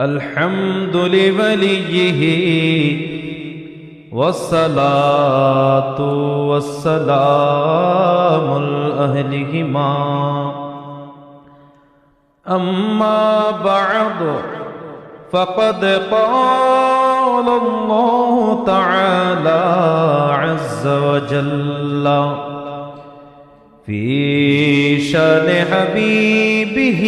الحمد لوليه والصلاة والسلام لأهلهما أما بعد فقد قال الله تعالى عز وجل في شأن حبيبه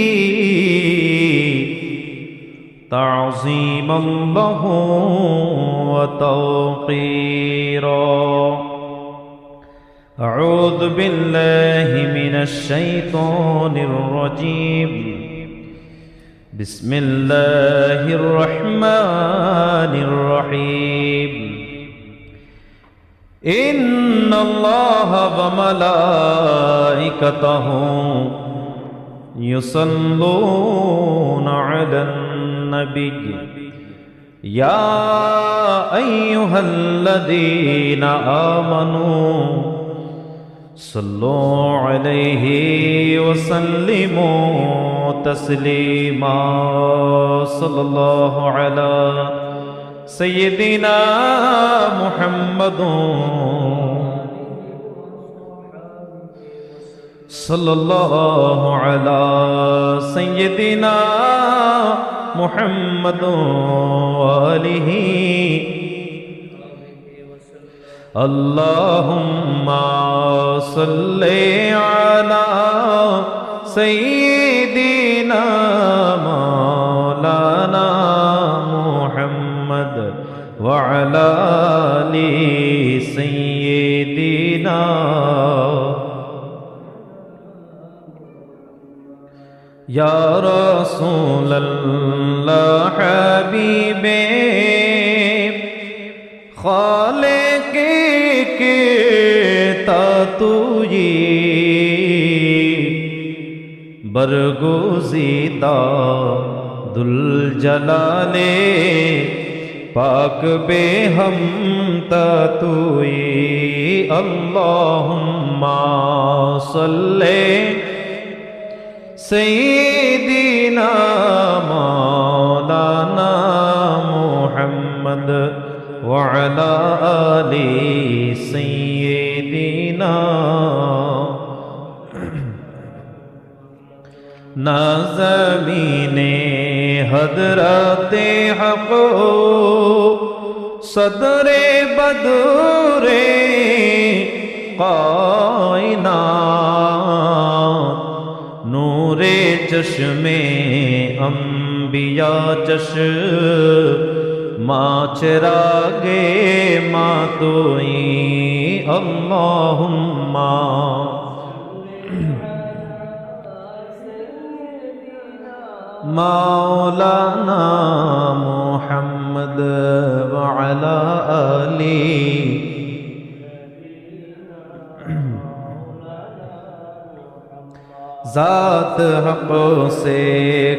تعظيما له وتوقيرا. أعوذ بالله من الشيطان الرجيم. بسم الله الرحمن الرحيم. إن الله وملائكته يصلون على النبي يا أيها الذين آمنوا صلوا عليه وسلموا تسليما. صلى الله على سيدنا محمد صلى الله على سيدنا محمد وآله. اللهم صل على سيدنا مولانا محمد وعلى آل سيدنا. یا رسول اللہ حبیب خالق تا توئی برگزیدہ ذوالجلال پاک بے ہم تا توئی. اللہم صلی سیدنا مولانا محمد وعلى آل سیدنا. نازمین حضرت حق صدر بدر کائنات نور چشم انبیاء چشمہ چراغ ماتوئی. اللہم مولانا محمد وعلی آلہ. ذات حق سے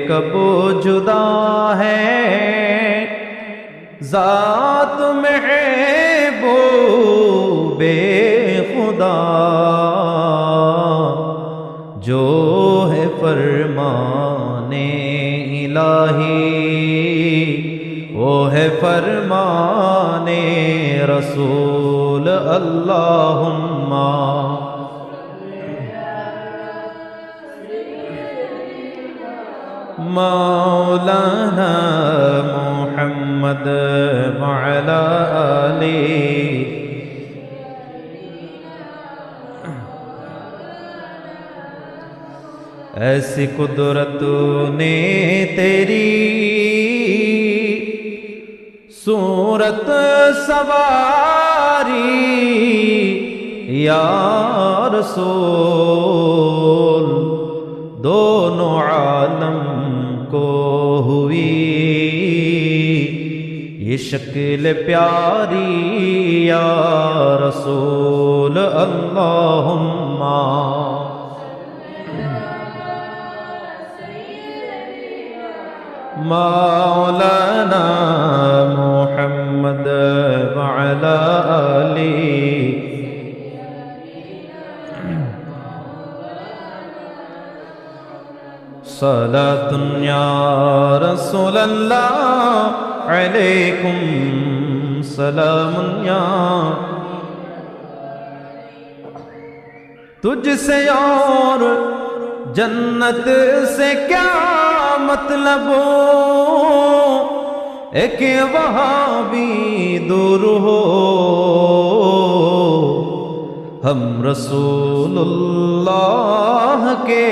کب جدا ہے ذات محبوب خدا. جو ہے فرمان الہی وہ ہے فرمان رسول. اللہم مولانا محمد وعلى آلہ. ایسی قدرت نے تیری صورت سواری یا رسول. دونوں عالم کو ہوئی یہ شکل پیاری یا رسول. اللہم مولانا محمد وعلى آلہ. সালাতুন ইয়া রাসূলুল্লাহ আলাইকুম सलामुन या तुझसे और जन्नत से क्या मतलब हो, एक वहाँ भी दूर हो, हम रसूलुल्लाह के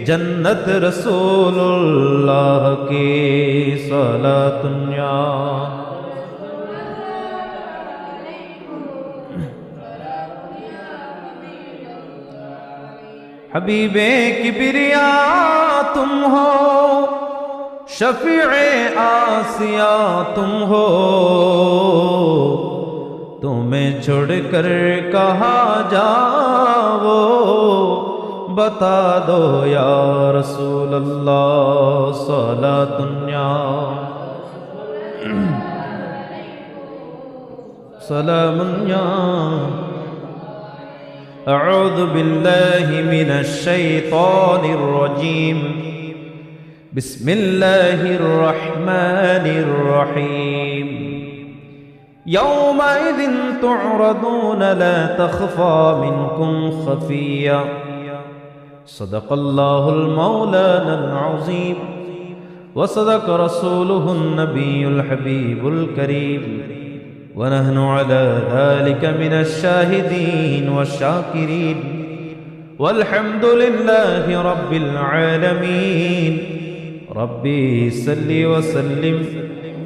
जन्नत रसूलुल्लाह की सलातुन या हबीबे किबरिया तुम हो, शफीए आसिया तुम हो, तुम्हें छोड़कर कहाँ जाओ, बता दो या रसूल अल्लाह सलातुन या सलामुन या أعوذ بالله من الشيطان الرجيم بسم الله الرحمن الرحيم يومئذ تعرضون لا تخفى منكم خفية صدق الله المولانا العظيم وصدق رسوله النبي الحبيب الكريم ونحن على ذلك من الشاهدين والشاكرين والحمد لله رب العالمين ربي صل وسلم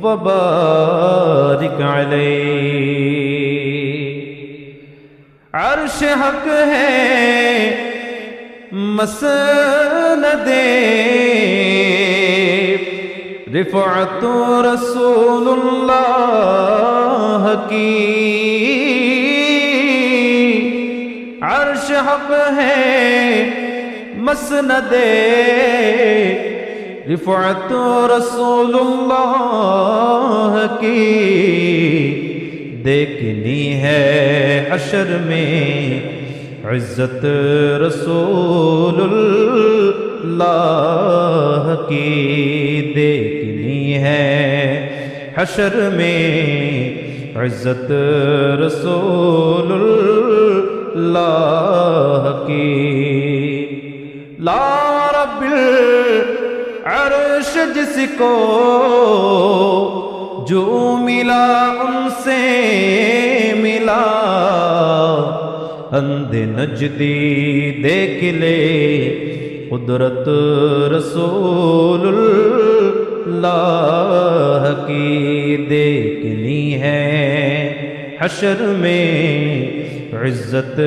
وبارك عليه عرش حق ہے مسند رفعت رسول اللہ کی عرش حق ہے مسند رفعت رسول اللہ کی دیکھنی ہے حشر میں عزت رسول اللہ کی دیکھنی ہے حشر میں عزت رسول اللہ کی لا رب العرش جس کو جو ملا ان سے ملا اندھ نجدی دیکھ لے قدرت رسول اللہ کی دیکھنی ہے حشر میں عزت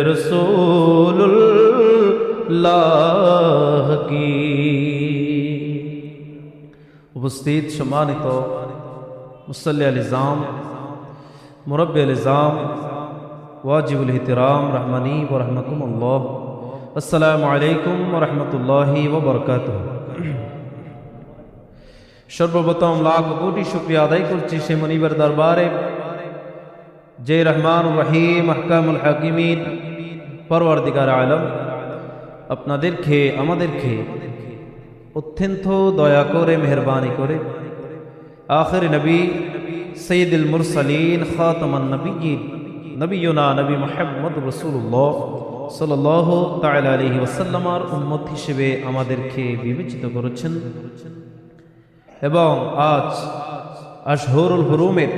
رسول اللہ کی উপস্থিত সম্মানিত মুসল্লি আল-ইজাম মুরব্বি আল-ইজাম ওয়াজিবুল ইহতিরাম রহমানি ওয়া রাহমাকুমুল্লাহ আসসালামু আলাইকুম ওয়া রাহমাতুল্লাহি ওয়া বারাকাতুহু সর্বপ্রথম লাখ কোটি শুকরিয়া আদায় করছি সে মনিবের দরবারে যে রহমান রহিম আহকামুল হাকিমিন পরওয়ারদিগার আলম আপনাদেরকে আমাদেরকে অত্যন্ত দয়া করে মেহেরবানি করে আখির নবী সৈয়দুল মুরসালিন খাতামান নবিয়্যিন নবিয়ুনা নবী মুহাম্মদ রাসূলুল্লাহ সাল্লাল্লাহু তাআলা আলাইহি ওয়াসাল্লামের উম্মত হিসেবে আমাদেরকে বিবেচিত করেছেন এবং আজ আশহুরুল হুরুমের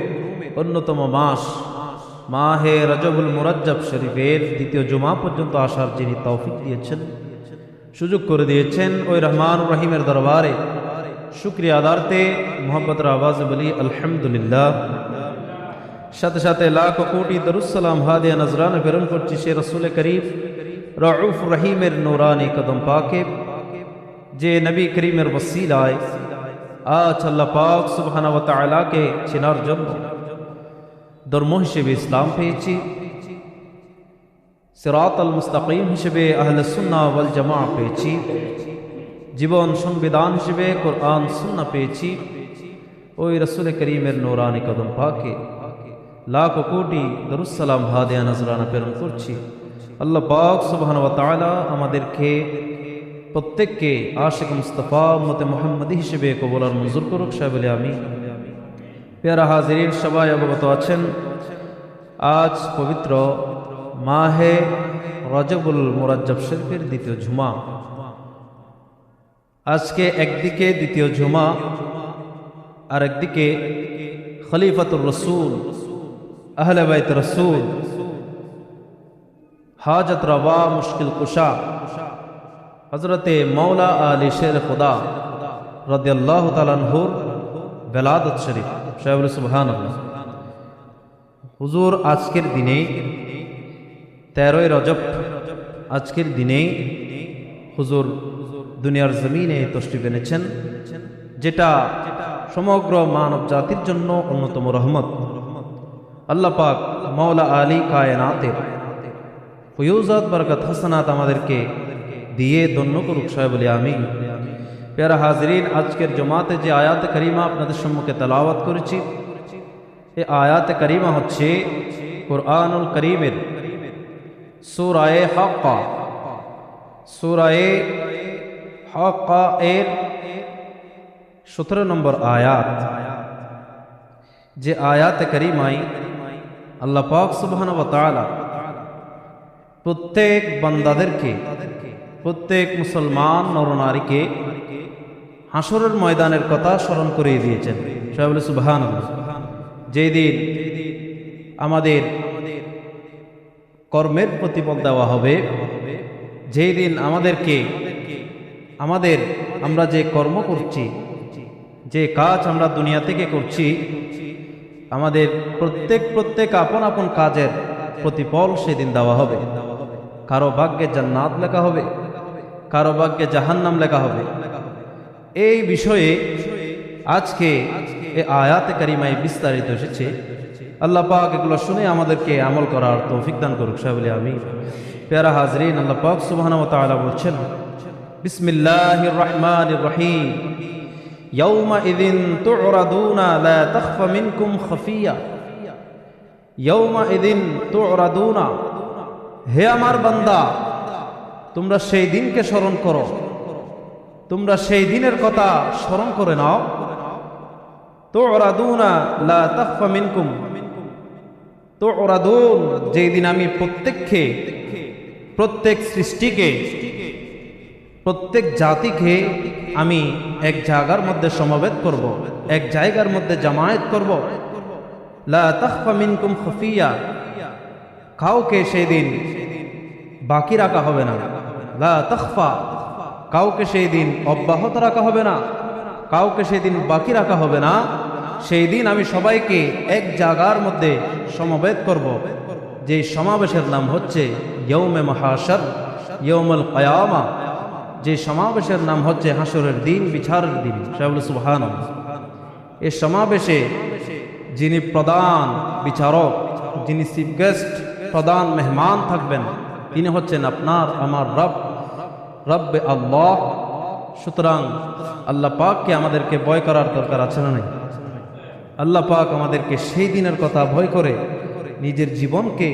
অন্যতম মাস মাহে রজবুল মুরাজ্জব শরীফের দ্বিতীয় জুমা পর্যন্ত আসার যিনি তৌফিক দিয়েছেন সুযোগ করে দিয়েছেন ওই রহমান রহিমের দরবারে শুকরিয়া আদারতে মোহাম্মতের আওয়াজ বলি আলহামদুলিল্লাহ সাথে সাথে লাখ কোটি দরুদ সালাম হাদিয়া নজরানা প্রেরণ করছি সে রাসূল করিম রউফ রহিমের নূরানি কদম পাকে যে নবী করিমের ওসিলায় আজ আল্লাহ পাক সুবহানাহু ওয়া তাআলাকে চেনার জন্য ধর্ম হিসেবে ইসলাম পেয়েছি সিরাতাল মুস্তাকিম হিসেবে আহলে সুন্নাহ ওয়াল জামাআহ পেয়েছি জীবন সংবিধান হিসেবে কোরআন সুন্নাহ পেয়েছি ওই রাসূল করিমের নূরানি কদম পাকে লাখ কোটি দরুদ সালাম হাদিয়া নজরানা প্রেরণ করছি আল্লাহ পাক সুবহানাহু ওয়া তাআলা আমাদেরকে প্রত্যেককে আশিক মুস্তাফা উম্মতে মুহাম্মদী হিসেবে কবুল আর মঞ্জুর করুক, সবাই বলি আমিন। প্যারা হাজিরিন, সবাই অবগত আছেন আজ পবিত্র মাহে রজবুল মুরাজ্জব শরীফের দ্বিতীয় জুমা। আজকে একদিকে দ্বিতীয় জুমা আর একদিকে খলিফাতুর রসুল আহলে বাইত রসুল হাজত রওয়া মুশকিল কুশা হজরতে মৌলা আলী শের খুদা রাদিয়াল্লাহু তাআলা আনহুর বেলাদত শরীফ। সবাই সুবহানাল্লাহ। হুজুর আজকের দিনে 13ই রজব, আজকের দিনে হুজুর দুনিয়ার জমিনে তশরিফ এনেছেন, যেটা সমগ্র মানব জাতির জন্য অন্যতম রহমত। আল্লাহ পাক মৌলা আলী কায়নাতের ফয়ুজাত বরকত হাসানাত আমাদেরকে দিয়ে ধন্য করুক, সবাই বলি আমিন। প্যারা হাজরিন, আজকের জমাতে যে আয়াত করিমা আপনাদের সম্মুখে তেলাওয়াত করেছি, এই আয়াত করিমা হচ্ছে কুরআনুল করিমের সূরায়ে হাক্কা, সূরায়ে হাক্কা এর 17 নম্বর আয়াত। যে আয়াত করিমায় আল্লাহ পাক সুবহানাহু ওয়া তাআলা প্রত্যেক বান্দাদেরকে, প্রত্যেক মুসলমান নরনারীকে হাসরের ময়দানের কথা স্মরণ করিয়ে দিয়েছেন। সবাই বলে সুবহানাল্লাহ। যেই দিন আমাদের কর্মের প্রতিফল দেওয়া হবে, যেই দিন আমাদেরকে আমরা যে কর্ম করছি, যে কাজ আমরা দুনিয়া থেকে করছি, আমাদের প্রত্যেক আপন আপন কাজের প্রতিফল সেদিন দেওয়া হবে। কারো ভাগ্যে জান্নাত লেখা হবে, কারো ভাগ্যে জাহান্নাম লেখা হবে। এই বিষয়ে আজকে এই আয়াতে কারিমায় বিস্তারিত এসেছে। আল্লাহ পাক এগুলো শুনে আমাদেরকে আমল করার তৌফিক দান করুক, সবাই বলি আমিন। প্যারা হাজরিন, আল্লাহ পাক সুবহানাহু ওয়া তাআলা বলছেন, বিসমিল্লাহির রহমানির রহিম, ইয়াউমা ইযিন তু'রাদুনা লা তাখফা মিনকুম খাফিয়া। ইয়াউমা ইযিন তু'রাদুনা, হে আমার বান্দা, তোমরা সেই দিনকে স্মরণ করো, তোমরা সেই দিনের কথা স্মরণ করে নাও। তু'রাদুনা লা তাখফা মিনকুম, তু'রাদুন, যেই দিন আমি প্রত্যেককে, প্রত্যেক সৃষ্টিকে, প্রত্যেক জাতিকে আমি এক জায়গার মধ্যে সমবেত করব, এক জায়গার মধ্যে জামায়াত করব। লা তাখফা মিনকুম খাফিয়া, কাউকে সেই দিন বাকি রাখা হবে না। লা তাখফা, কাউকে সেই দিন অব্যাহত রাখা হবে না, কাউকে সেই দিন বাকি রাখা হবে না। সেই দিন আমি সবাইকে এক জায়গার মধ্যে সমবেত করব, যে সমাবেশের নাম হচ্ছে ইয়াউমে মাহাশর, ইয়াউমুল কিয়ামা, যে সমাবেশের নাম হচ্ছে হাসরের দিন, বিচারের দিন। সবাই সুবহানাল্লাহ। এই সমাবেশে যিনি প্রধান বিচারক, যিনি চিফ গেস্ট, প্রধান মেহমান থাকবেন, তিনি হচ্ছেন আপনার আমার রব, রব্বে আল্লাহ। সুতরাং আল্লাহ পাককে আমাদেরকে ভয় করার দরকার আছে না নাই? আল্লাহ পাক আমাদেরকে সেই দিনের কথা ভয় করে নিজের জীবনকে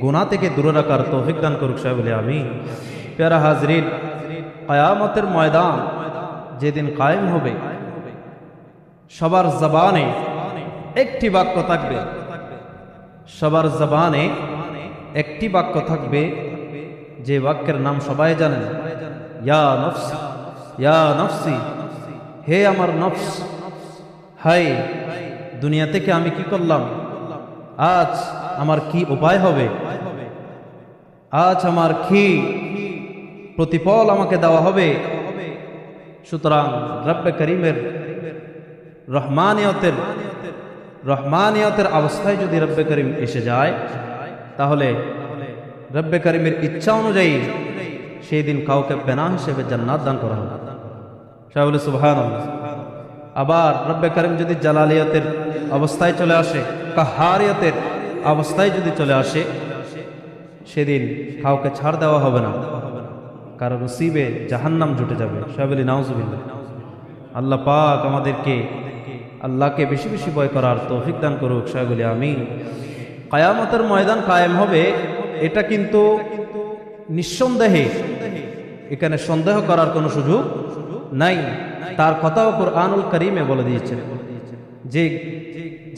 গুনাহ থেকে দূরে রাখার তৌফিক দান করুক, সবাই বলি আমিন। প্যারা হাজরিন, কিয়ামতের ময়দান যেদিন কায়েম হবে, সবার জবানে একটি বাক্য থাকবে, সবার জবানে একটি বাক্য থাকবে, যে বাক্যের নাম সবাই জানেন, ইয়া নফসি, ইয়া নফসি, হে আমার নফস, হাই দুনিয়া থেকে আমি কি করলাম, আজ আমার কি উপায় হবে, আজ আমার কি প্রতিফল আমাকে দেওয়া হবে। সুতরাং রব্বে করিমের রহমানিয়তের অবস্থায় যদি রব্বে করিম এসে যায়, তাহলে রব্বে করিমের ইচ্ছা অনুযায়ী সেই দিন কাউকে বেনা হিসেবে জান্নাত দান করা হবে। সবাই বলে সুবহানাল্লাহ। আবার রব্বে করিম যদি জালালিয়তের অবস্থায় চলে আসে, কাহারিয়তের অবস্থায় যদি চলে আসে, সেদিন কাউকে ছাড় দেওয়া হবে না, কারণ নসিবে জাহান্নাম জুটে যাবে। সবাই বলি নাউজুবিল্লাহ। আল্লাহ পাক আমাদেরকে আল্লাহকে বেশি বেশি ভয় করার তৌফিক দান করুক, সবাই বলি আমিন। কিয়ামতের ময়দান কায়েম হবে, এটা কিন্তু নিঃসন্দেহে এখানে সন্দেহ করার কোনো সুযোগ নাই। তার কথাও কুরআনুল কারীমে বলে দিয়েছেন। যে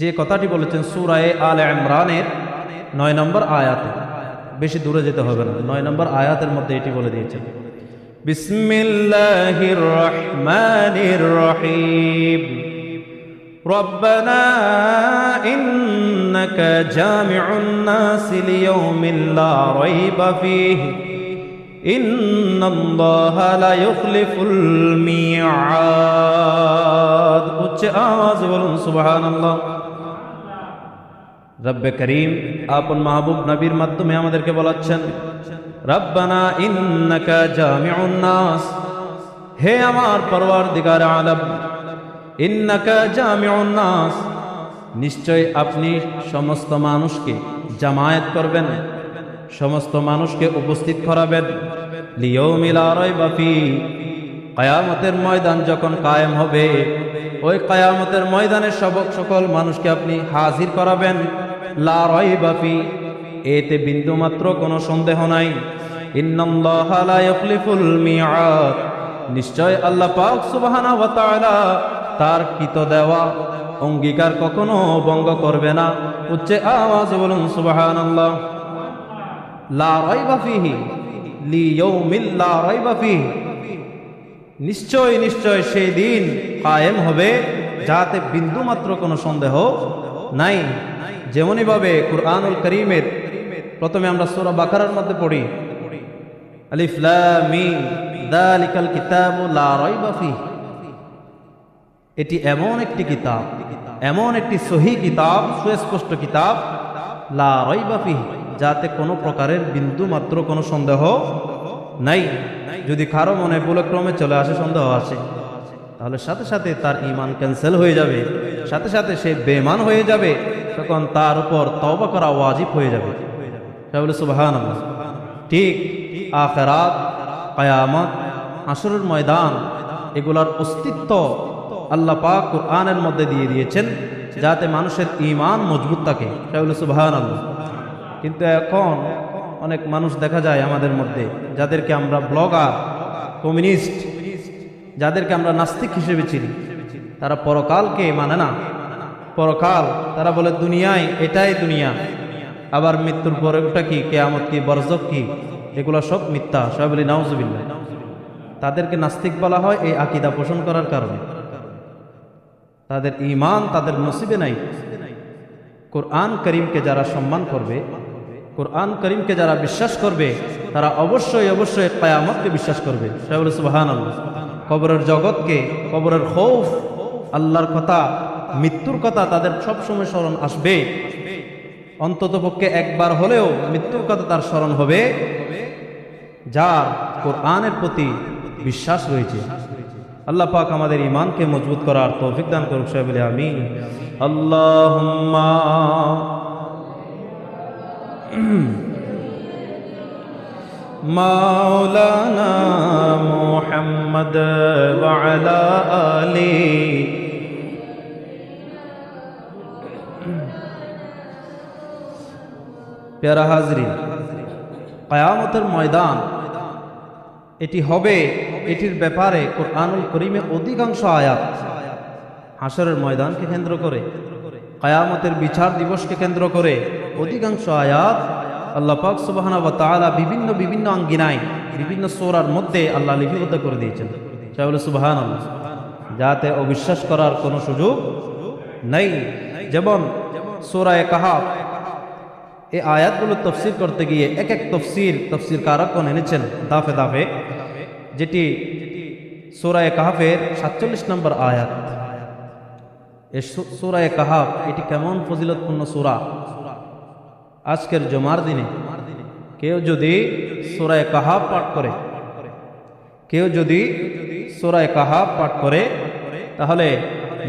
যে কথাটি বলেছেন সূরা আলে ইমরানের 9 নম্বর আয়াতে, বেশি দূরে যেতে হবে না, 9 নম্বর আয়াতের মধ্যে এটি বলে দিয়েছেন, বিসমিল্লাহির রহমানির রহিম রব্বানা ইন্নাকা জামিউন নাসি লিয়াউমিন লা রাইবা ফীহি ইন্নাল্লাহা লা ইউখলিফুল মিআদ। উচ্চ আওয়াজে বলুন সুবহানাল্লাহ। রব্বে করিম আপন মাহবুব নবীর মাধ্যমে আমাদেরকে বলাচ্ছেন, রব্বানা ইন্নাকা জামিউন নাস, হে আমার পরওয়ারদিগার আলম, ইন্নাকা জামিউন নাস, নিশ্চয় আপনি সমস্ত মানুষকে জামায়াত করবেন, সমস্ত মানুষকে উপস্থিত করাবেন, লিয়াউমিল লা রাইবা ফীহি, কিয়ামতের ময়দান যখন কায়েম হবে, ওই কিয়ামতের ময়দানে সকল মানুষকে আপনি হাজির করাবেন, লা রাইবা ফীহি, এতে বিন্দুমাত্র কোনো সন্দেহ নাই। ইন্নাল্লাহা লা ইউখলিফুল মিআদ, নিশ্চয় আল্লাহ পাক সুবহানাহু ওয়া তাআলা তার কৃত দেওয়া অঙ্গীকার কখনো ভঙ্গ করবে না। উচ্চ আওয়াজে বলুন সুবহানাল্লাহ। লা রাইবা ফীহি লিয়াউমিল লা রাইবা ফীহি, নিশ্চয় নিশ্চয় সেই দিন কায়েম হবে যাতে বিন্দুমাত্র কোনো সন্দেহ নাই। যেমনই ভাবে কুরআনুল কারীমের প্রথমে আমরা সূরা বাকারার মধ্যে পড়ি, আলিফ লাম মিম যালিকাল কিতাবু লা রাইবা ফীহি, এটি এমন একটি কিতাব, এমন একটি সহিহ কিতাব, সুস্পষ্ট কিতাব, লা রাইবা ফীহি, যাতে কোনো প্রকারের বিন্দুমাত্র কোনো সন্দেহ নাই। যদি কারো মনে ভুলক্রমে চলে আসে, সন্দেহ আসে, তাহলে সাথে সাথে তার ঈমান ক্যান্সেল হয়ে যাবে, সাথে সাথে সে বেঈমান হয়ে যাবে, তখন তার উপর তওবা করা ওয়াজিব হয়ে যাবে। তাহলে সুবহানাল্লাহ। ঠিক আখিরাত, কিয়ামত, হাসরের ময়দান, এগুলার অস্তিত্ব আল্লাহ পাক কুরআনের মধ্যে দিয়ে দিয়েছেন যাতে মানুষের ঈমান মজবুত থাকে। তাহলে সুবহানাল্লাহ। কিন্তু এখন অনেক মানুষ দেখা যায় আমাদের মধ্যে, যাদেরকে আমরা ব্লগার, কমিউনিস্ট, যাদেরকে আমরা নাস্তিক হিসেবে চিনি, তারা পরকালকে মানে না। পরকাল তারা বলে দুনিয়ায় এটাই দুনিয়া, আবার মৃত্যুর পরে ওটা কি, কিয়ামত কি, বরজখ কি, এগুলো সব মিথ্যা। সবাই বলি নাউজুবিল্লাহ। তাদেরকে নাস্তিক বলা হয় এই আকীদা পোষণ করার কারণে। তাদের ঈমান তাদের নসিবে নাই। কুরআন করিমকে যারা সম্মান করবে, কুরআন করিমকে যারা বিশ্বাস করবে, তারা অবশ্যই অবশ্যই কিয়ামতকে বিশ্বাস করবে। সবাই সুবহানাল্লাহ। কবরের জগৎকে, কবরের খৌফ, আল্লাহর কথা, মৃত্যুর কথা তাদের সবসময় স্মরণ আসবে। অন্ততপক্ষে একবার হলেও মৃত্যুর কথা তার স্মরণ হবে, যার কুরআনের প্রতি বিশ্বাস রয়েছে। আল্লাহ পাক আমাদের ঈমানকে মজবুত করার তৌফিক দান করুক। সবাই বলি আমিন। আল্লাহুম্মা মাওলানা মুহাম্মদ ওয়া আলা আলি প্যারা হাজরিন, কিয়ামতের ময়দান এটি হবে, এটির ব্যাপারে কুরআনুল কারীমে অধিকাংশ আয়াত হাসরের ময়দানকে কেন্দ্র করে, কিয়ামতের বিচার দিবসকে কেন্দ্র করে অধিকাংশ আয়াত আল্লাহ পাক সুবহানাহু ওয়া তাআলা বিভিন্ন বিভিন্ন আঙ্গিনায়, বিভিন্ন সূরার মধ্যে আল্লাহ লিপিবদ্ধ করে দিয়েছেন। সবাই বলে সুবহানাল্লাহ। যাতে অবিশ্বাস করার কোনো সুযোগ নেই। যেমন সূরা কাহফ, এই আয়াতগুলো তফসির করতে গিয়ে এক এক তফসির কারকগণ এনেছেন দাফে দাফে, যেটি সূরা কাহফের 47 নম্বর আয়াত। এই সূরা কাহফ এটি কেমন ফজিলতপূর্ণ সূরা। আজকের জুমার দিনে কেউ যদি সূরা কাহফ পাঠ করে, কেউ যদি সূরা কাহফ পাঠ করে, তাহলে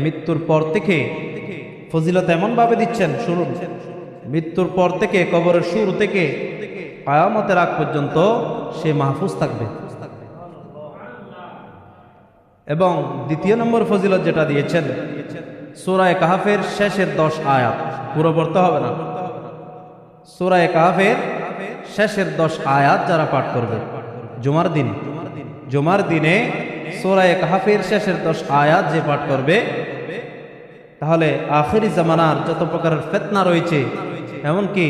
মৃত্যুর পর থেকে ফজিলত এমনভাবে দিচ্ছেন, শুনুন, মৃত্যুর পর থেকে, কবরের শুরু থেকে কিয়ামতের আগ পর্যন্ত সে মাহফুজ থাকবে। এবং দ্বিতীয় নম্বর ফজিলত যেটা দিয়েছেন, সূরা কাহফের শেষের 10 আয়াত, পুরো পড়তে হবে না, সূরা কাহফের শেষের 10 আয়াত যারা পাঠ করবে জুমার দিন, জুমার দিনে সূরা কাহফের শেষের 10 আয়াত যে পাঠ করবে, তাহলে আখিরি জামানার যত প্রকারের ফিতনা রয়েছে, এমনকি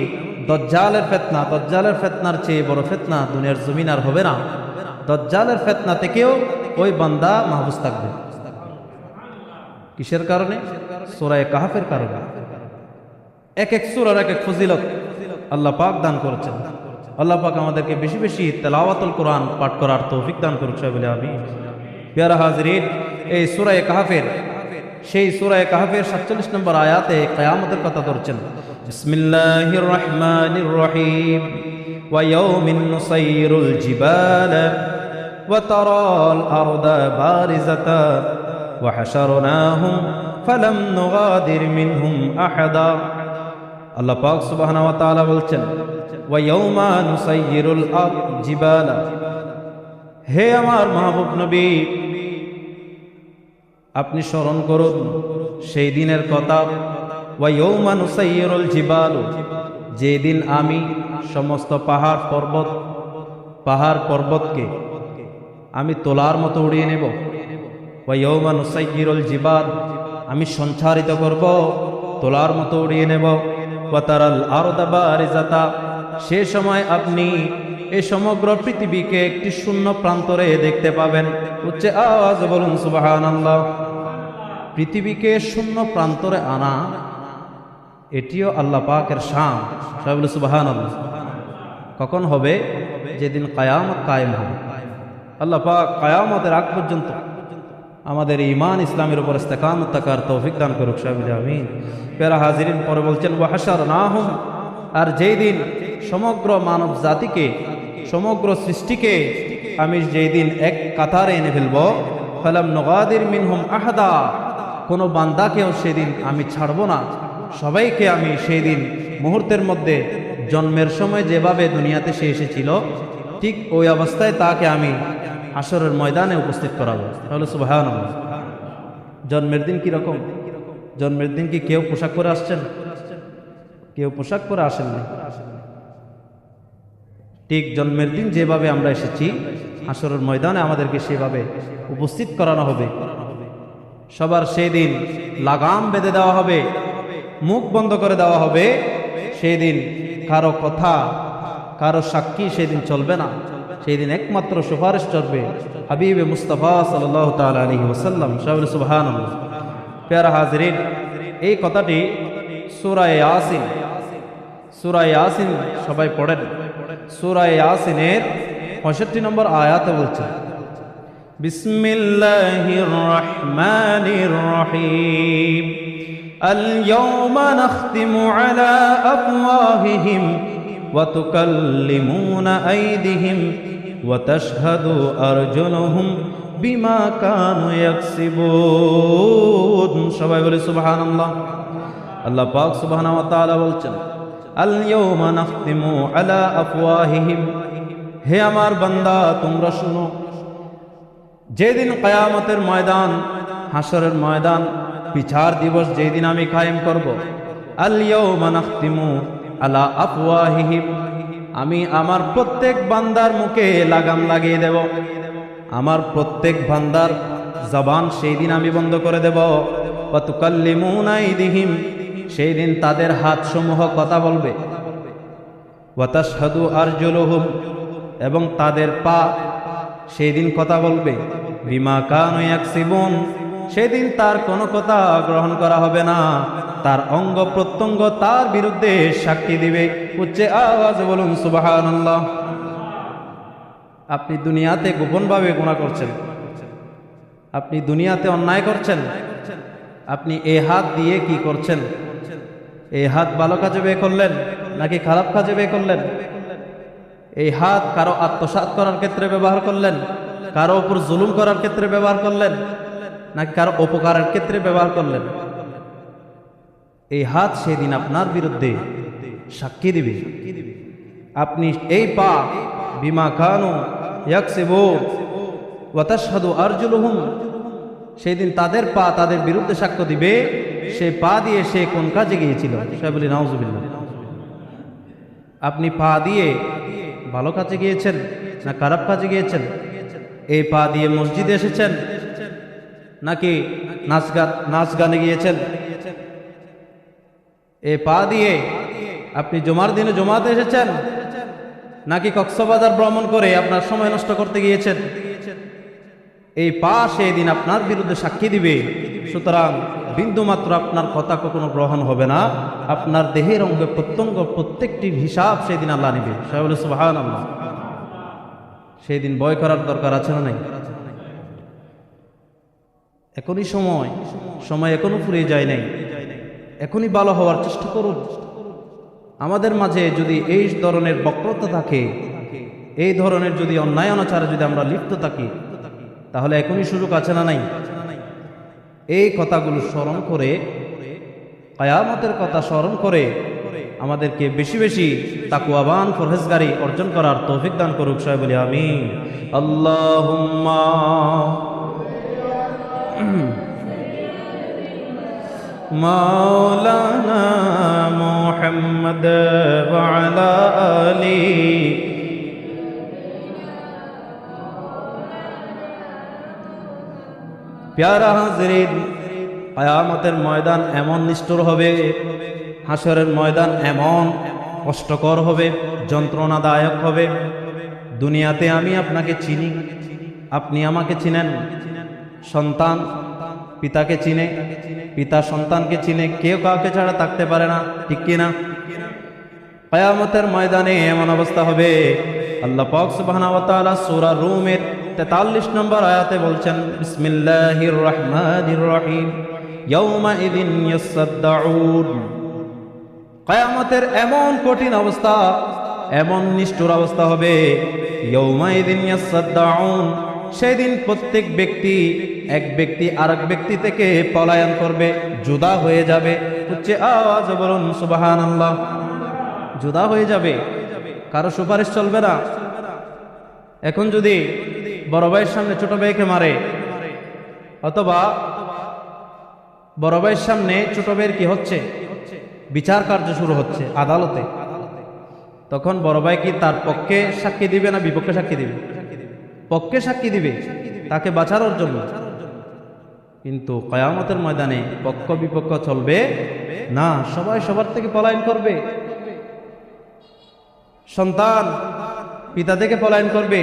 দাজ্জালের ফিতনার চেয়ে বড় ফিতনা দুনিয়ার জমিন আর হবে না। দাজ্জালের ফিতনা থেকেও ওই বান্দা মাহফুজ থাকবে। কিসের কারণে? সূরা কাহফের কারণে। এক এক সূরার এক এক ফজিলত আল্লাহ পাক দান করেছেন। আল্লাহ পাক আমাদেরকে বেশি বেশি তেলাওয়াতুল কোরআন পাঠ করার তৌফিক দান করুক সবাই বলে আমিন। প্যারা হাজরিন, এই সূরা কাহফের, সেই সূরা কাহফের 47 নম্বর আয়াতে কিয়ামতের কথা ধরছেন। বিসমিল্লাহির রহমানির রহিম। ওয়া ইয়াউমিন নুসাইয়িরুল জিবালা ওয়া তারাল আরদা বারিজাতা ওয়া হাশারনাহুম ফালাম নুগাদির মিনহুম আহাদা। আল্লাহ পাক সুবহানাহু ওয়া তাআলা বলছেন, ওয়া ইয়াউমা নুসাইয়িরুল জিবালা, হে আমার মাহবুব নবী, আপনি স্মরণ করুন সেই দিনের কথা। ওয়া ইয়াউমা নুসাইয়িরুল জিবালু, যেদিন আমি সমস্ত পাহাড় পর্বতকে আমি তোলার মতো উড়িয়ে নেব। ওয়া ইয়াউমা নুসাইয়িরুল জিবাল, আমি সঞ্চারিত করব, তোলার মতো উড়িয়ে নেব। ওয়া তারাল আরদা বারিজাতা, সে সময় আপনি এই সমগ্র পৃথিবীকে একটি শূন্য প্রান্তরে দেখতে পাবেন। উচ্চে আওয়াজ বলুন সুবহানাল্লাহ। পৃথিবীকে শূন্য প্রান্তরে আনা, এটিও আল্লাহ পাকের শান। সবাই বলে সুবহানাল্লাহ। কখন হবে? যেদিন কিয়ামত কায়েম হবে। আল্লাহ পাক কিয়ামতের আগ পর্যন্ত আমাদের ঈমান ইসলামের উপর ইস্তেকামত থাকার তৌফিক দান করুক সবাই বলে আমিন। প্যারা হাজিরিন, পরে বলছেন ওয়া হাশারনাহুম, আর যেই দিন সমগ্র মানব জাতিকে, সমগ্র সৃষ্টিকে আমি যেই দিন এক কাতারে এনে ফেলব, ফালাম নুগাদির মিনহুম আহাদা, কোনো বান্দাকেও সেদিন আমি ছাড়ব না। সবাইকে আমি সেই দিন মুহূর্তের মধ্যে, জন্মের সময় যেভাবে দুনিয়াতে সে এসেছিল ঠিক ওই অবস্থায় তাকে আমি হাসরের ময়দানে উপস্থিত করাবো। তাহলে সুবহানাল্লাহ। জন্মের দিন কি রকম? জন্মের দিন কি কেউ পোশাক পরে আসছেন? কেউ পোশাক পরে আসেন না। ঠিক জন্মের দিন যেভাবে আমরা এসেছি, হাসরের ময়দানে আমাদেরকে সেভাবে উপস্থিত করানো হবে। সবার সেই দিন লাগাম বেঁধে দেওয়া হবে, মুখ বন্ধ করে দেওয়া হবে। সেই দিন কারো কথা, কারো সাক্ষী সেদিন চলবে না। সেই দিন একমাত্র সুপারিশ চলবে হাবিবে মুস্তাফা সাল্লাল্লাহু তাআলা আলাইহি ওয়াসাল্লাম। সুবহানাল্লাহ। প্যারা হাজিরিন, এই কথাটি সূরা ইয়াসিন, সূরা ইয়াসিন সবাই পড়েন। সূরা ইয়াসিনের 65 নম্বর আয়াতে বলছে, বিসমিল্লাহির রহমানির রহিম। اليوم نختم على أفواههم وتكلمون أيديهم وتشهد أرجلهم بما كانوا يكسبون। সবাই বলে সুবহানাল্লাহ। আল্লাহ পাক সুবহানাহু ওয়া তাআলা বলছেন, আল-ইয়াওমা নাখতিমু আলা আফওয়াহিহিম, হে আমার বান্দা তোমরা শুনো, যেদিন কিয়ামতের ময়দান, হাসরের ময়দান, বিচার দিবস যেদিন আমি কায়েম করব, আল-ইয়াওমা নাখতিমু আলা আফওয়াহিহিম, আমি আমার প্রত্যেক বান্দার মুখে লাগাম লাগিয়ে দেব। আমার প্রত্যেক বান্দার জবান সেই দিন আমি বন্ধ করে দেব। ওয়া তুকাল্লিমুনা আইদিহিম, সেই দিন তাদের হাতসমূহ কথা বলবে। ওয়া তাশহাদু আরজুলুহুম, এবং তাদের পা সেই দিন কথা বলবে। বিমা কানু ইয়াকসিবুন, সেদিন তার কোনো কথা গ্রহণ করা হবে না। তার অঙ্গ প্রত্যঙ্গ তার বিরুদ্ধে সাক্ষী দিবে। উচ্চে আওয়াজ বলুন সুবহানাল্লাহ। আপনি দুনিয়াতে গোপনভাবে গুনাহ করছেন, আপনি দুনিয়াতে অন্যায় করছেন, আপনি এই হাত দিয়ে কি করছেন? এই হাত ভালো কাজে ব্যয় করলেন নাকি খারাপ কাজে ব্যয় করলেন? এই হাত কারো আত্মসাৎ করার ক্ষেত্রে ব্যবহার করলেন, কারো উপর জুলুম করার ক্ষেত্রে ব্যবহার করলেন, নাকি কারো উপকারের ক্ষেত্রে ব্যবহার করলেন? এই হাত সেদিন আপনার বিরুদ্ধে সাক্ষী দিবে। আপনি এই পা, বিমা কানু ইয়াকসিবুন ওয়া তাশহাদু আরজুলুহুম, সেদিন তাদের পা তাদের বিরুদ্ধে সাক্ষ্য দিবে। সেই পা দিয়ে সে কোন কাজে গিয়েছিল? সবাই বলি নাউজুবিল্লাহ। আপনি পা দিয়ে ভালো কাজে গিয়েছেন না খারাপ কাজে গিয়েছেন? এই পা দিয়ে মসজিদে এসেছেন নাকি নাচ গানে গিয়েছেন? এই পা দিয়ে আপনি জুমার দিনে জুমাতে এসেছেন নাকি কক্সবাজার ভ্রমণ করে আপনার সময় নষ্ট করতে গিয়েছেন? এই পা সেই দিন আপনার বিরুদ্ধে সাক্ষী দিবে। সুতরাং বিন্দুমাত্র আপনার কথা কখনো গ্রহণ হবে না। আপনার দেহের অঙ্গ প্রত্যঙ্গ প্রত্যেকটির হিসাব সেই দিন আল্লাহ নেবে। সবাই বলে সুবহানাল্লাহ। সেই দিন ভয় করার দরকার আছে না নাই? এখনই সময় এখনো ফুরিয়ে যায় নাই। এখনই ভালো হওয়ার চেষ্টা করুন। আমাদের মাঝে যদি এই ধরনের বক্রতা থাকে, এই ধরনের যদি অন্যায় অনাচারে যদি আমরা লিপ্ত থাকি, তাহলে এখনই সুযোগ আছে না নাই? এই কথাগুলো স্মরণ করে, কিয়ামতের কথা স্মরণ করে আমাদেরকে বেশি বেশি তাকওয়াবান পরহেজগারি অর্জন করার তৌফিক দান করুক। সবাই বলি আমিন। আল্লাহুম্মা মাওলানা মুহাম্মদ ওয়া আলা আলি প্যারা হাজরিন, কিয়ামতের ময়দান এমন নিষ্ঠুর হবে, হাসরের ময়দান এমন কষ্টকর হবে, যন্ত্রণাদায়ক হবে। দুনিয়াতে আমি আপনাকে চিনি, আপনি আমাকে চিনেন। সন্তান পিতাকে চিনে, পিতা সন্তানকে চিনে, কেউ কাউকে ছাড়া থাকতে পারে না, ঠিক কিনা? কিয়ামতের ময়দানে এমন অবস্থা হবে, আল্লাহ পাক সুবহানাহু ওয়া তাআলা সূরা রুমের 43 নম্বর আয়াতে বলছেন, বিসমিল্লাহির রহমানির রহিম, ইয়াউমা ইযিন ইয়াসাদদাউন। কিয়ামতের এমন কঠিন অবস্থা, এমন নিষ্ঠুর অবস্থা হবে, ইয়াউমা ইযিন ইয়াসাদদাউন। সেদিন প্রত্যেক ব্যক্তি, এক ব্যক্তি আরেক ব্যক্তি থেকে পলায়ন করবে, জুদা হয়ে যাবে। উচ্চ আওয়াজে বলুন সুবহানাল্লাহ। জুদা হয়ে যাবে, কারো সুপারিশ চলবে না। এখন যদি বড় ভাইয়ের সামনে ছোট ভাইকে মারে, অথবা বড় ভাইয়ের সামনে ছোট ভাইয়ের কি হচ্ছে, বিচার কার্য শুরু হচ্ছে আদালতে, তখন বড় ভাই কি তার পক্ষে সাক্ষী দিবে না বিপক্ষে সাক্ষী দিবে? পক্ষে সাক্ষী দিবে, তাকে বাঁচানোর জন্য। কিন্তু কিয়ামতের ময়দানে পক্ষ বিপক্ষ চলবে না, সবাই সবার থেকে পলায়ন করবে। সন্তান পিতা থেকে পলায়ন করবে,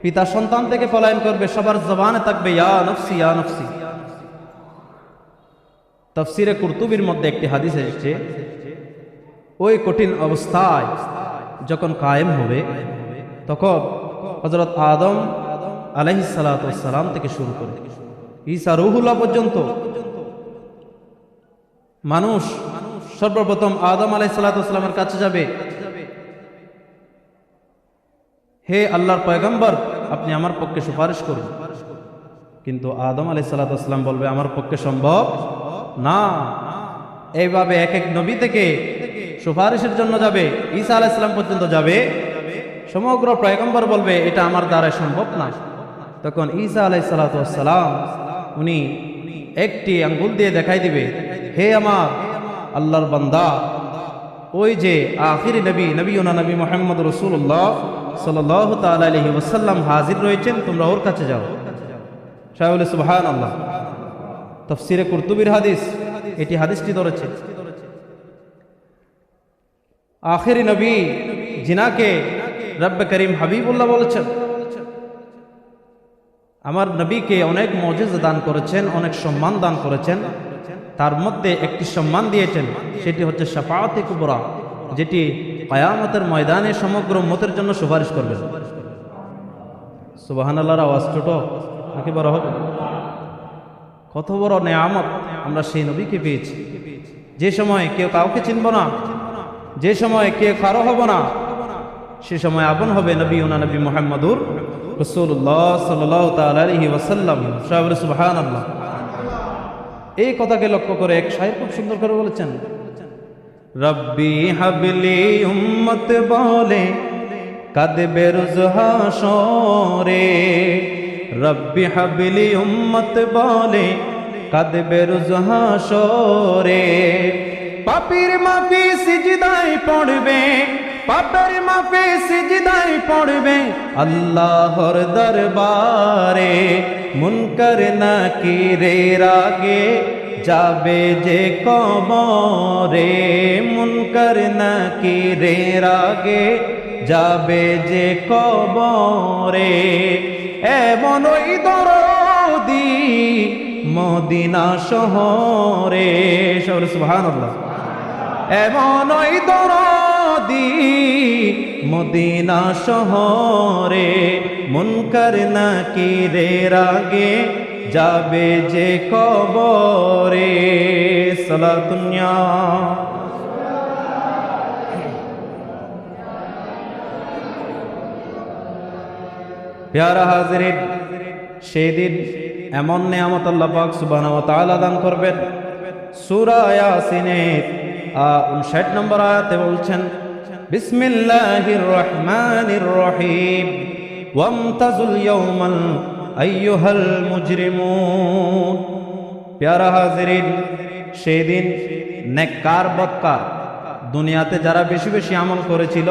পিতা সন্তান থেকে পলায়ন করবে, সবার জবানে থাকবে ইয়া নফসি ইয়া নফসি। তাফসীরে কুরতুবীর মধ্যে একটি হাদিস এসেছে, ওই কঠিন অবস্থায় যখন কায়েম হবে, তখন হযরত আদম আলাইহিস সালাতু ওয়াস সালাম থেকে শুরু করে ঈসা রূহুল্লাহ পর্যন্ত মানুষ সর্বপ্রথম আদম আলাইহিস সালাতু ওয়াস সালামের কাছে যাবে, হে আল্লাহর পয়গম্বর, আপনি আমার পক্ষে সুপারিশ করুন। কিন্তু আদম আলাইহিস সালাতু ওয়াস সালাম বলবে, আমার পক্ষে সম্ভব না। এইভাবে এক এক নবী থেকে সুপারিশের জন্য যাবে, ঈসা আলাইহিস সালাম পর্যন্ত যাবে। সমগ্র পয়গম্বর বলবে, এটা আমার দ্বারা সম্ভব না। তখন ঈসা আলাইহিস সালাতু ওয়াস সালাম উনি একটি আঙ্গুল দিয়ে দেখাই দিবে, হে আমার আল্লাহর বান্দা, ওই যে আখিরি নবী নবীনা নবী মুহাম্মদ রাসূলুল্লাহ সাল্লাল্লাহু তাআলা আলাইহি ওয়াসাল্লাম হাজির রয়েছেন, তোমরা ওর কাছে যাও। সবাই বলে সুবহানাল্লাহ। তাফসীরে কুরতুবীর হাদিস এটি হাদিসটি ধরেছে। আখিরি নবী জিনাকে রব্ব করিম হাবিবুল্লাহ বলেছেন, আমার নবীকে অনেক মুজিজা দান করেছেন, অনেক সম্মান দান করেছেন। তার মধ্যে একটি সম্মান দিয়েছেন, সেটি হচ্ছে শাফাআতে কুবরা, যেটি কিয়ামতের ময়দানে সমগ্র উম্মতের জন্য সুপারিশ করবেন। সুবহানাল্লাহর আওয়াজ ছোট নাকি বড় হবে? কত বড় নেয়ামত আমরা সেই নবীকে পেয়েছি, যে সময় কেউ কাউকে চিনব না, যে সময় কেউ কারো হব না, সে সময় আপন হবে নবীনা নবী মুহাম্মদুর রাসূলুল্লাহ সাল্লাল্লাহু তাআলা আলাইহি ওয়াসাল্লাম। সবাই সুবহানাল্লাহ। এই কথাকে লক্ষ্য করে এক শায়ের খুব সুন্দর করে বলেছেন, রব্বি হাবলি উম্মত বলে কাঁদবে রোজ হাসরে, রব্বি হাবলি উম্মত বলে কাঁদবে রোজ হাসরে। পাপীর মাফি সিজদায় পড়বে, পাপের মাফে সিজদায় পড়বে আল্লাহর দরবারে, মুনকার নাকিরের আগে যাবে যে কবরে, মুনকার নাকিরের আগে যাবে যে কবরে। এমন ওই দরদি মদিনা শহরে, সুবহানাল্লাহ। এমন ওই দরদি মদিনা শহরে, মুনকার নাকিরের আগে যাবে যে কবরে। সালাতুন্না প্যারা হাজিরিন, সেদিন এমন নিয়ামত আল্লাহ পাক সুবহানাহু ওয়া তাআলা দান করবেন। সূরা ইয়াসিনের 59 নম্বর আয়াতে বলছেন, বিসমিল্লাহির রহমানির রহিম, ওয়ামতাজুল ইয়াওমাল আইয়ুহাল মুজরিমুন। প্যারা হাজিরিন, সেদিন নেককার বদকার দুনিয়াতে যারা বেশি বেশি আমল করেছিল,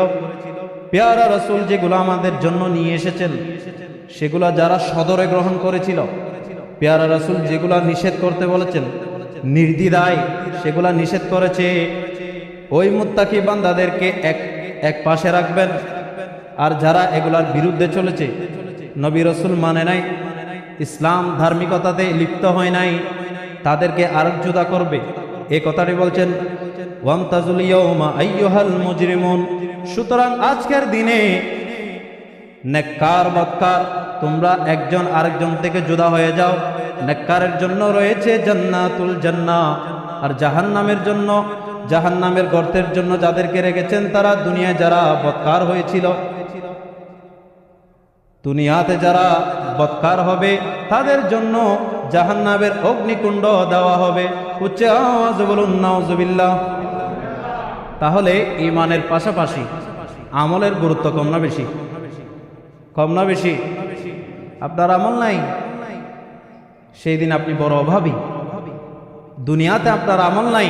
প্যারা রাসূল যেগুলো আমাদের জন্য নিয়ে এসেছেন সেগুলা যারা সদরে গ্রহণ করেছিল, প্যারা রাসূল যেগুলা নিষেধ করতে বলেছেন নির্দ্বিধায় সেগুলা নিষেধ করেছে, ওই মুত্তাকি বান্দাদেরকে এক পাশে রাখবেন। আর যারা এগুলার বিরুদ্ধে চলেছে, নবী রাসূল মানে নাই, ইসলাম ধার্মিকতাতে লিপ্ত হয় নাই, তাদেরকে আরেক জুদা করবে। এই কথাটি বলছেন ওয়ামতাজুল ইয়াওমা আইয়ুহাল মুজরিমুন। সুতরাং আজকের দিনে নেককার বদকার তোমরা একজন আরেকজন থেকে জুদা হয়ে যাও। নেককারের জন্য রয়েছে জান্নাতুল জান্নাহ, আর জাহান্নামের জন্য, জাহান্নামের গর্তের জন্য যাদেরকে রেখেছেন তারা দুনিয়ায় যারা বদকার হয়েছিল, দুনিয়াতে যারা বদকার হবে তাদের জন্য জাহান্নামের অগ্নিকুণ্ড দেওয়া হবে। উচ্চ আওয়াজে বলুন নাউজুবিল্লাহ। তাহলে ঈমানের পাশাপাশি আমলের গুরুত্ব কম না বেশি? কম না বেশি? আপনার আমল নাই, সেই দিন আপনি বড় অভাবী। দুনিয়াতে আপনার আমল নাই,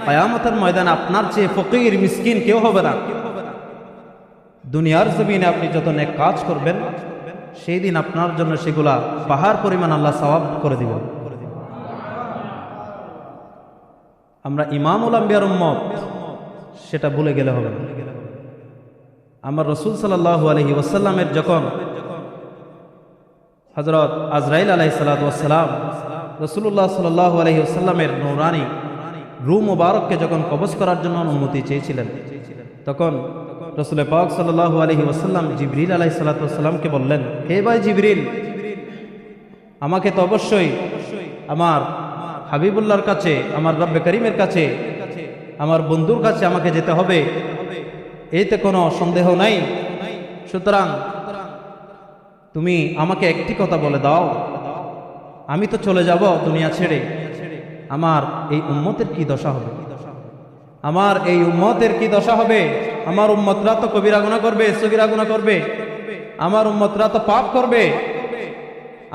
কিয়ামতের ময়দানে আপনার চেয়ে ফকির মিসকিন কেউ হবে না। দুনিয়ার জমিনে আপনি যত নেক কাজ করবেন সেই দিন আপনার জন্য সেগুলা পাহাড় পরিমাণ আল্লাহ সওয়াব করে দিবেন। আমরা ইমামুল আম্বিয়ার উম্মত সেটা ভুলে গেলে হবে না। আমার রাসূল সাল্লাল্লাহু আলাইহি ওয়াসাল্লামের যখন হযরত আজরাইল আলাইহিস সালাতু ওয়াস সালাম রাসূলুল্লাহ সাল্লাল্লাহু আলাইহি ওয়াসাল্লামের নূরানি রূহ মুবারককে যখন কবজ করার জন্য অনুমতি চেয়েছিলেন, তখন রাসূল পাক সাল্লাল্লাহু আলাইহি ওয়াসাল্লাম জিবরিল আলাইহিস সালাতু ওয়াস সালামকে বললেন, হে ভাই জিবরিল, আমাকে তো অবশ্যই আমার হাবিবুল্লাহর কাছে, আমার রব্বে করিমের কাছে, আমার বন্ধুর কাছে আমাকে যেতে হবে, এতে কোনো সন্দেহ নাই। সুতরাং তুমি আমাকে একটি কথা বলে দাও, আমি তো চলে যাব দুনিয়া ছেড়ে, আমার এই উম্মতের কি দশা হবে? আমার এই উম্মতের কি দশা হবে? আমার উম্মতরা তো কবিরা গুনাহ করবে, সগীরা গুনাহ করবে, আমার উম্মতরা তো পাপ করবে,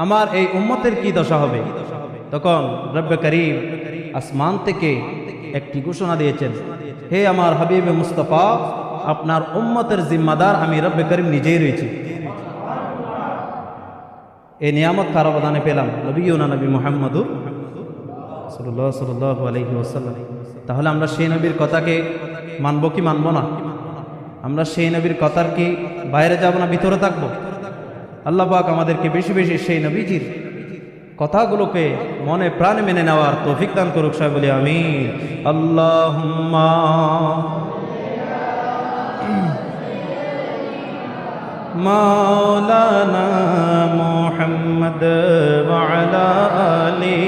আমার এই উম্মতের কি দশা হবে? তখন রব্বে করিম আসমান থেকে একটি ঘোষণা দিয়েছেন, হে আমার হাবিবে মুস্তাফা, আপনার উম্মতের জিম্মাদার আমি রব্বে করিম নিজেই রয়েছি। এই নিয়ামত কার অবদানে পেলাম? নবিয়ুনা নবী মুহাম্মদুর সাল্লাল্লাহু আলাইহি ওয়াসাল্লাম। তাহলে আমরা সেই নবীর কথাকে মানব কি মানব না? আমরা সেই নবীর কথার কি বাইরে যাব না ভিতরে থাকবো? আল্লাহ পাক আমাদেরকে বেশি বেশি সেই নবীজির কথাগুলোকে মনে প্রাণে মেনে নেওয়ার তৌফিক দান করুক। সবাই বলি আমিন। আল্লাহুম্মা মাওলানা মুহাম্মদ ওয়া আলা আলি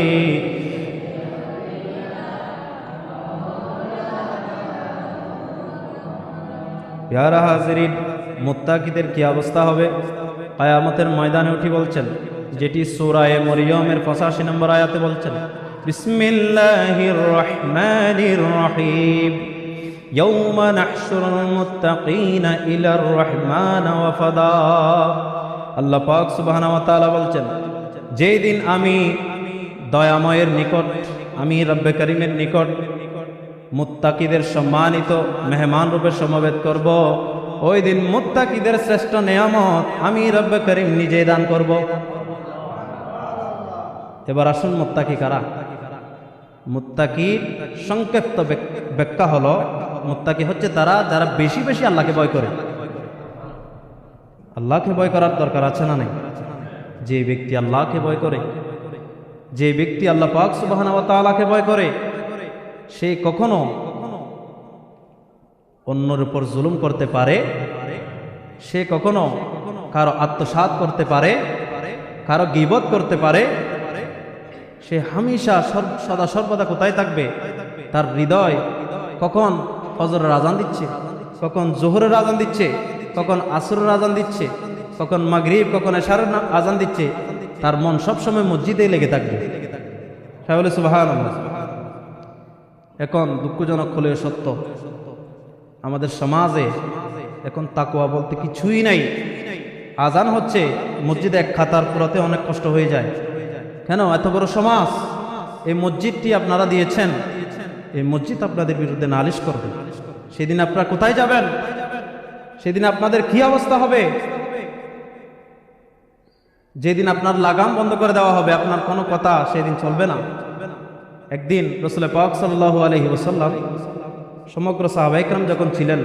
প্যারা হাজিরিন, মুত্তাকিদের কি অবস্থা হবে কিয়ামতের ময়দানে উঠি বলছেন, যেটি সূরা মরিয়মের 85 নম্বর আয়াতে বলছেন, বিসমিল্লাহির রহমানির রহিম, ইয়াউমা নাহশুরুল মুত্তাকিনা ইলার রহমান ওয়াফদা। আল্লাহ পাক সুবহানাহু ওয়া তাআলা বলছেন, যেই দিন আমি দয়াময়ের নিকট, আমি রব্বে করিমের নিকট মুত্তাকিদের সম্মানিত মেহমান রূপে সমবেত করব। ওই দিন মুত্তাকিদের শ্রেষ্ঠ নেয়ামত আমি রব্বে করিম নিজে দান করব। এবার আসুন মুত্তাকি কারা? মুত্তাকির সংক্ষিপ্ত ব্যাখ্যা হলো, মুত্তাকি হচ্ছে তারা যারা বেশি বেশি আল্লাহকে ভয় করে। আল্লাহকে ভয় করার দরকার আছে না নেই? যে ব্যক্তি আল্লাহকে ভয় করে, যে ব্যক্তি আল্লাহ পাক সুবহানাহু ওয়া তাআলাকে ভয় করে, সে কখনো অন্যের উপর জুলুম করতে পারে, সে কখনো কারো আত্মসাৎ করতে পারে, কারো গীবত করতে পারে। সে হামেশা সদা সর্বদা কোথায় থাকবে? তার হৃদয় কখন ফজরের আজান দিচ্ছে, কখন জোহরের আজান দিচ্ছে, কখন আসরের আজান দিচ্ছে, কখন মাগরিব, কখন এশারের আজান দিচ্ছে, তার মন সবসময় মসজিদে লেগে থাকবে। সবাই বলে সুবহানাল্লাহ। এখন দুঃখজনক হলেও সত্য, আমাদের সমাজে এখন তাকওয়া বলতে কিছুই নাই। আজান হচ্ছে, মসজিদে এক খাতার পুরাতে অনেক কষ্ট হয়ে যায়। কেন? এত বড় সমাজ, এই মসজিদটি আপনারা দিয়েছেন, এই মসজিদ আপনাদের বিরুদ্ধে নালিশ করবে। সেদিন আপনারা কোথায় যাবেন? সেদিন আপনাদের কি অবস্থা হবে? যেদিন আপনার লাগাম বন্ধ করে দেওয়া হবে, আপনার কোনো কথা সেদিন চলবে না। একদিন রাসূল পাক সাল্লাল্লাহু আলাইহি ওয়াসাল্লাম সমগ্র সাহাবায়ে কেরাম যখন ছিলেন,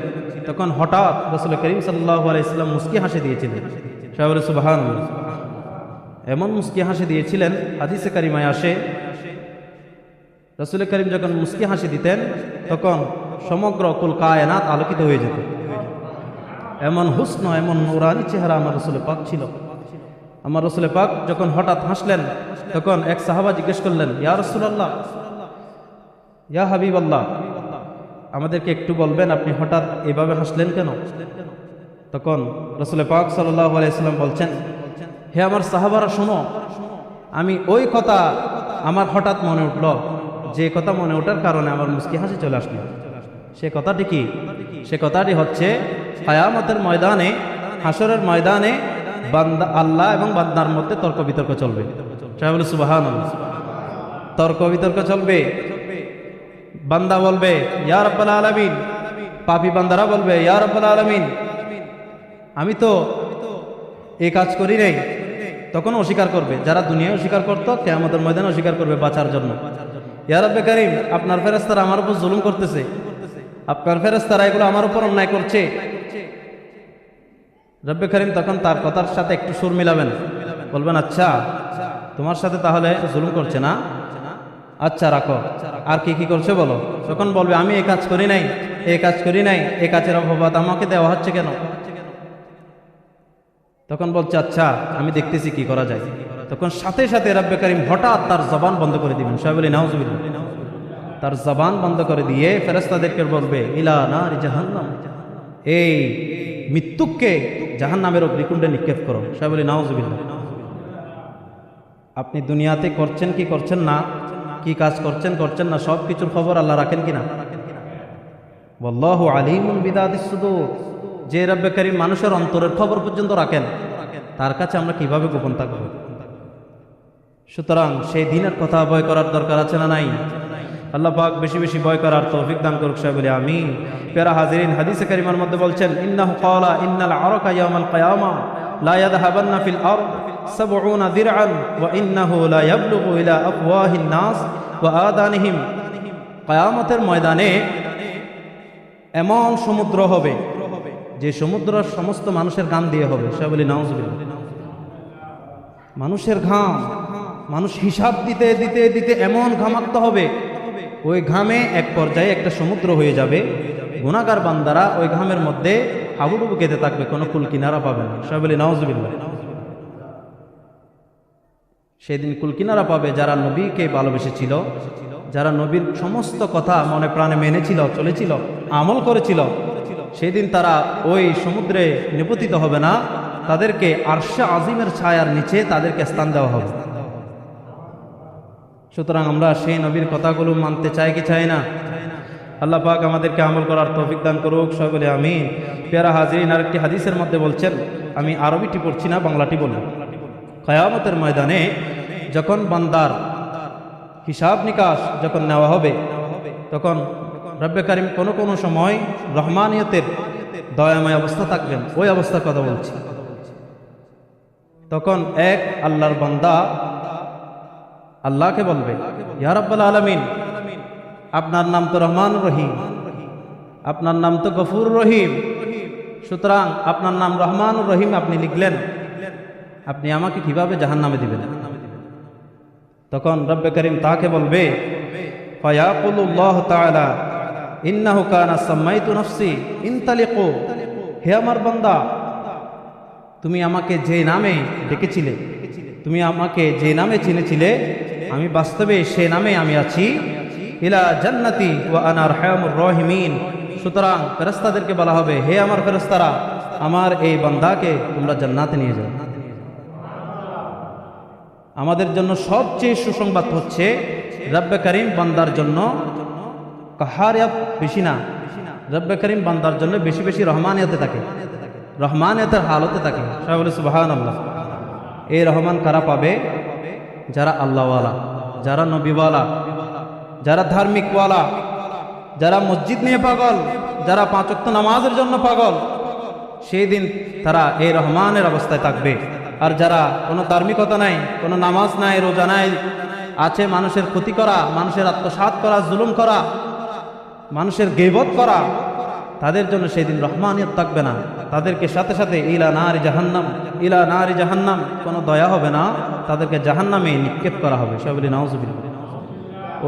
তখন হঠাৎ রাসূল করিম সাল্লাল্লাহু আলাইহি ওয়াসাল্লাম মুস্কি হাসি দিয়েছিলেন। সবাই বলে সুবহানাল্লাহ। এমন মুস্কি হাসি দিয়েছিলেন, হাদিসে কারিমায় আসে, রাসূল করিম যখন মুস্কি হাসি দিতেন তখন সমগ্র কুল কায়নাত আলোকিত হয়ে যেত। এমন হুসন, এমন নূরানি চেহারা আমার রাসূল পাক ছিল। আমার রাসূল পাক যখন হঠাৎ হাসলেন, তখন এক সাহাবা জিজ্ঞেস করলেন, ইয়া রাসূলুল্লাহ, ইয়া হাবিবাল্লাহ, আমাদেরকে একটু বলবেন আপনি হঠাৎ এভাবে হাসলেন কেন? তখন রাসূল পাক সাল্লাল্লাহু আলাইহি ওয়াসাল্লাম বলছেন, হে আমার সাহাবারা শোনো, আমি ওই কথা আমার হঠাৎ মনে উঠল, যে কথা মনে ওঠার কারণে আমার মুস্কি হাসি চলে আসলো। সে কথাটি কি? সে কথাটি হচ্ছে কিয়ামতের ময়দানে, হাসরের ময়দানে বান্দা আল্লাহ এবং বান্দার মধ্যে তর্ক বিতর্ক চলবে। সবাই বলে সুবহানাল্লাহ। তর্ক বিতর্ক চলবে। বান্দা বলবে ইয়া রাব্বাল আলামিন, পাপী বান্দারা বলবে ইয়া রাব্বাল আলামিন, আমি তো এই কাজ করি নাই। তখন অস্বীকার করবে, যারা দুনিয়ায় অস্বীকার করতো কিয়ামতের ময়দানে অস্বীকার করবে বাঁচার জন্য। ইয়া রাব্বে কারীম, আপনার ফেরেশতারা আমার উপর জুলুম করতেছে, আপনার ফেরেশতারা এগুলো আমার উপর অন্যায় করছে। রব্বে কারীম তখন তার কথার সাথে একটু সুর মিলাবেন, বলবেন আচ্ছা তোমার সাথে তাহলে জুলুম করছে না, আচ্ছা রাখো, আর কি কি করছে বলো। তখন বলবে আমি এই কাজ করি নাই, এই কাজ করি নাই, এই কাজের অপবাদ আমাকে দেওয়া হচ্ছে কেন? তখন বলছে আচ্ছা আমি দেখতেছি কি করা যায়। তখন সাথে সাথে রব্বে কারীম হঠাৎ তার জবান বন্ধ করে দিবেন। সবাই বলি নাউজুবিল্লাহ। তার জবান বন্ধ করে দিয়ে ফেরেশতাদেরকে বলবে ইলা নারি জাহান্নাম, এই মৃত্যুককে জাহান্নামের অগ্নিকুণ্ডে নিক্ষেপ করো। সবাই বলি নাউজুবিল্লাহ। আপনি দুনিয়াতে করছেন কি করছেন না, কি কাজ করছেন করছেন না, সব কিছুর খবর আল্লাহ রাখেন কিনা? ওয়াল্লাহু আলিমুন বিদাতিস সুদূর। যে রব্বে কারীম মানুষের অন্তরের খবর পর্যন্ত রাখেন, তার কাছে আমরা কিভাবে গোপন থাকব? সুতরাং সেই দিনের কথা ভয় করার দরকার আছে না নাই? আল্লাহ পাক বেশি বেশি ভয় করার তৌফিক দান করুক। সবাই বলি আমিন। প্যারা হাজিরিন, হাদিসে কারিমার মধ্যে বলছেন ইন্নাহু ক্বালা ইন্নাল আরাকা ইয়াউমাল কিয়ামা লা ইয়াযহাবান্না ফিল আরদ 70 দিরআন ওয়া ইন্নাহু লা ইয়াবলুগু ইলা আফওয়াহিন নাস ওয়া আদানিহিম। কিয়ামতের ময়দানে এমন সমুদ্র হবে যে সমুদ্র সমস্ত মানুষের ঘাম দিয়ে হবে। সবাই বলি নাউজুবিল্লাহ। মানুষের ঘাম, মানুষ হিসাব দিতে দিতে দিতে এমন ঘামাক্ত হবে, ওই ঘামে এক পর্যায়ে একটা সমুদ্র হয়ে যাবে। গুনাহগার বান্দারা ওই ঘামের মধ্যে হাবুডুবু খেতে থাকবে, কোনো কুল কিনারা পাবে না। সবাই বলি নাউজুবিল্লাহ। সেদিন কুল কিনারা পাবে যারা নবীকে ভালোবেসেছিল, যারা নবীর সমস্ত কথা মনে প্রাণে মেনেছিল, চলেছিল, আমল করেছিল। সেদিন তারা ওই সমুদ্রে নিপতিত হবে না, তাদেরকে আরশে আজিমের ছায়ার নিচে তাদেরকে স্থান দেওয়া হবে। সুতরাং আমরা সেই নবীর কথাগুলো মানতে চাই কি চাই না? আল্লাহ পাক আমাদেরকে আমল করার তৌফিক দান করুক। সবাই বলে আমিন। প্যারা হাজিরিন, আরেকটি হাদিসের মধ্যে বলছেন, আমি আরবিটি পড়ছি না, বাংলাটি বলব। কিয়ামতের ময়দানে যখন বান্দার হিসাব নিকাশ যখন নেওয়া হবে, তখন রব্বে কারিম কোনো কোনো সময় রহমানিয়তের দয়াময় অবস্থা থাকবেন, ওই অবস্থার কথা বলছি। তখন এক আল্লাহর বান্দা আল্লাহকে বলবে, ইয়া রাব্বাল আলামিন, আপনার নাম তো রহমানুর রহিম, আপনার নাম তো গফুর রহিম, সুতরাং আপনার নাম রহমানুর রহিম আপনি লিখলেন, আপনি আমাকে কিভাবে জাহান্নামে দিবেন? তখন রব্বে করিম তাকে বলবে, ফায়াকুলুল্লাহু তাআলা ইন্নাহু কানা সাম্মাইতু নাফসি ইনতালিকু, হে আমার বান্দা, তুমি আমাকে যে নামে ডেকেছিলে, তুমি আমাকে যে নামে চিনেছিলে, আমি বাস্তবে সে নামে আমি আছি, ইলা জান্নাতি ওয়া আনা আরহামুর রাহিমিন। সুতরাং ফেরেশতাদেরকে বলা হবে, হে আমার ফেরেশতারা, আমার এই বান্দাকে তোমরা জান্নাতে নিয়ে যাও। আমাদের জন্য সবচেয়ে সুসংবাদ হচ্ছে রব্বে করিম বান্দার জন্য কাহারিয়াত বেশি না, রব্বে করিম বান্দার জন্য বেশি বেশি রহমানিয়তে থাকে, রহমানিয়তের হালতে থাকে। সবাই বলে সুবহানাল্লাহ। এই রহমান কারা পাবে? যারা আল্লাহওয়ালা, যারা নবীওয়ালা, যারা ধার্মিকওয়ালা, যারা মসজিদ নিয়ে পাগল, যারা 5 ওয়াক্ত নামাজের জন্য পাগল, সেই দিন তারা এই রহমানের অবস্থায় থাকবে। আর যারা কোনো ধার্মিকতা নাই, কোনো নামাজ নাই, রোজা নাই, আছে মানুষের ক্ষতি করা, মানুষের আত্মসাৎ করা, জুলুম করা, মানুষের গীবত করা, তাদের জন্য সেই দিন রহমানিয়ত থাকবে না। তাদেরকে সাথে সাথে ইলা নারি জাহান্নাম, ইলা নারি জাহান্নাম, কোনো দয়া হবে না, তাদেরকে জাহান্নামে নিক্ষেপ করা হবে। সবাই বলি নাউজুবিল্লাহ।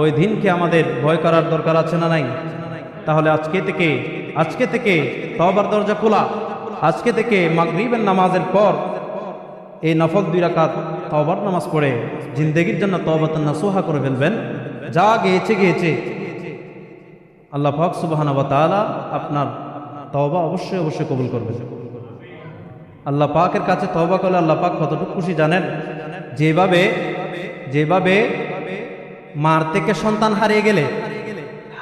ওই দিনকে আমাদের ভয় করার দরকার আছে না নাই? তাহলে আজকে থেকে তওবার দরজা খোলা। আজকে থেকে মাগরিবের নামাজের পর এই নফল 2 রাকাত তওবার নামাজ পড়ে জিন্দেগির জন্য তওবাতুন নাসুহা করে ফেলবেন। যা গিয়েছে আল্লাহ পাক সুবহানাহু ওয়া তাআলা আপনার তওবা অবশ্যই কবুল করবেন। আল্লাহ পাকের কাছে তওবা করলে আল্লাহ পাক কতটুকু খুশি জানেন? যেভাবে মার থেকে সন্তান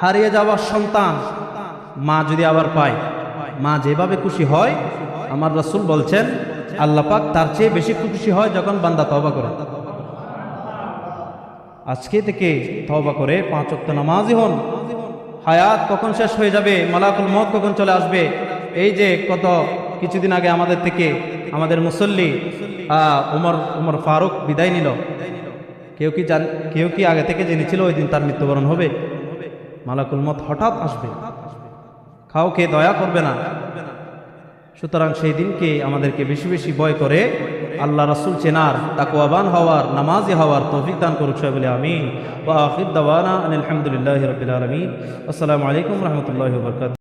হারিয়ে যাওয়ার সন্তান মা যদি আবার পায়, মা যেভাবে খুশি হয়, আমার রাসূল বলছেন আল্লাহ পাক তার চেয়ে বেশি খুশি হয় যখন বান্দা তওবা করে। আজকে থেকে তওবা করে 5 ওয়াক্ত নামাজি হন। হায়াত কখন শেষ হয়ে যাবে, মালাকুল মউত কখন চলে আসবে, এই যে কত কিছুদিন আগে আমাদের মুসল্লি উমর ফারুক বিদায় নিল, কেউ কি আগে থেকে জেনেছিল ওই দিন তার মৃত্যুবরণ হবে? মালাকুল মউত হঠাৎ আসবে, কাউকে দয়া করবে না। সুতরাং সেই দিনকে আমাদেরকে বেশি বেশি ভয় করে আল্লাহ রাসূল চেনার, তাকওয়াবান হওয়ার, নামাজি হওয়ার তৌফিক দান করুক। সবাই বলি আমিন। ওয়া আখির দাওয়ানা আলহামদুলিল্লাহি রাব্বিল আলামিন। আসসালামু আলাইকুম ওয়া রাহমাতুল্লাহি ওয়া বারাকাতুহু।